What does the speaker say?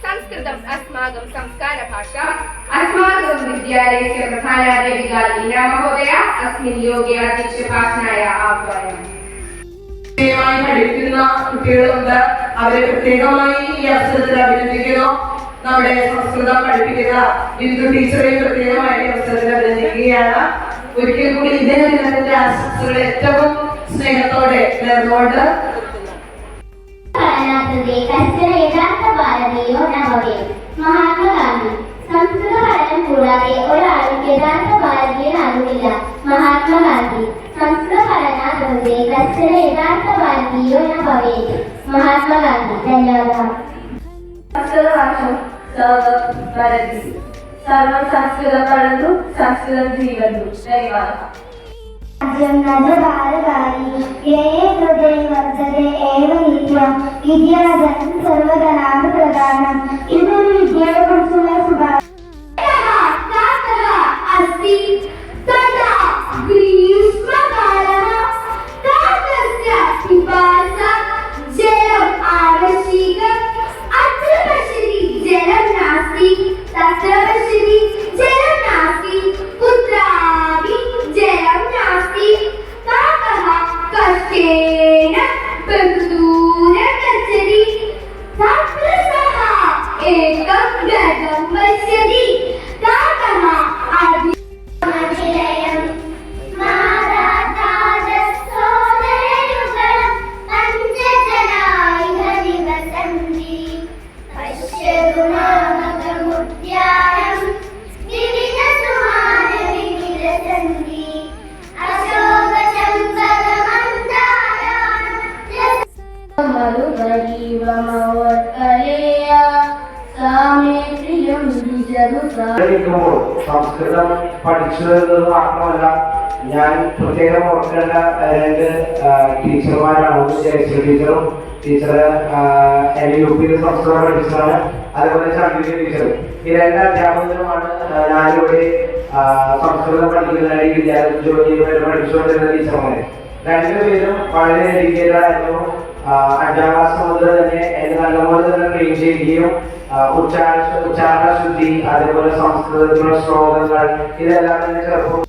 संस्कृतम् अस्माकं संस्कारभाषा अस्माकं विद्यालयस्य प्रधानाध्यापिका लीना महोदया अस्मिन् योगे अध्यक्षभाषणाय आह्वानम्. പഠിക്കുന്ന കുട്ടികളുണ്ട്. അവരെ പ്രത്യേകമായി ഈ അവസരത്തിൽ അഭിനന്ദിക്കുന്നു. നമ്മുടെ സംസ്കൃതം പഠിപ്പിക്കുന്ന ബിന്ദു ടീച്ചറെയും പ്രത്യേകമായി അവസരത്തിൽ അഭിനന്ദിക്കുകയാണ്. ഒരിക്കൽ കൂടി ഇദ്ദേഹത്തിന്റെ ആശംസകൾ ഏറ്റവും സ്നേഹത്തോടെ നേർന്നുകൊണ്ട് മഹാത്മാഗാന്ധി. സംസ്കൃത പഠനം കൂടാതെ ഒരാളും യഥാർത്ഥ ഭാരതീയനാകുന്നില്ല. മഹാത്മാഗാന്ധി. സംസ്കൃത പഠനാർത്ഥത്തെ കശ്ചന യഥാർത്ഥ ഭാരതീയോ ന ഭവേത്. മഹാത്മാഗാന്ധി. ധന്യവാദः. സംസ്കൃതഭാഷം സർവം സംസ്കൃതം പഠന്തു സംസ്കൃതം ജീവന്തു. ധന്യവാദः. राज्यं न च भारतानि ये ये कृते वर्तते एव नित्यं विद्याधनं सर्वधनाप्रदानम्. इदं विद्याकुसुम अस्ति तदा ग्रीष्मकालः काकस्य पिपासा जलम् आवश्यकम्. अत्र पश्यति जलं नास्ति तत्र पश्यति जलं नास्ति कुत्रापि जलं नास्ति. काकः कष्टेन बहुदूरं गच्छति. तत्र सः एकं गृहं पश्यति. काकः अभिलयम् महाराजादसोदरयुगलं पञ्चजनाः निवसन्ति. पश्यतु नामकमुद्यानं विविधसुमानि विविधसन्ति. സംസ്കൃതം പഠിച്ചത് മാത്രമല്ല, ഞാൻ പ്രത്യേകം ഓർക്കേണ്ട രണ്ട് ടീച്ചർമാരാണ്. ഒന്ന് ജയശ്രീ ടീച്ചറും ടീച്ചർ LUP സംസ്കൃതം പഠിച്ചതാണ്. അതുപോലെ ചന്ദ്രിക ടീച്ചർ. ഈ രണ്ട് അധ്യാപകരുമാണ് ഞാനിവിടെ സംസ്കൃതം പഠിക്കുന്നതിനായി വിദ്യാലയത്തിൽ ജോലി പഠിച്ചുകൊണ്ടിരുന്ന ടീച്ചർമാരെ. രണ്ടുപേരും വളരെ ഡീറ്റെയിലായിരുന്നു. 5ാം ക്ലാസ് മുതൽ തന്നെ എന്നെ നല്ലപോലെ തന്നെ ട്രെയിൻ ചെയ്യുകയും ഉച്ചാരണ ശുദ്ധി, അതേപോലെ സംസ്കൃതത്തിലുള്ള ശ്ലോകങ്ങൾ, ഇതെല്ലാം തന്നെ ചെറുപ്പം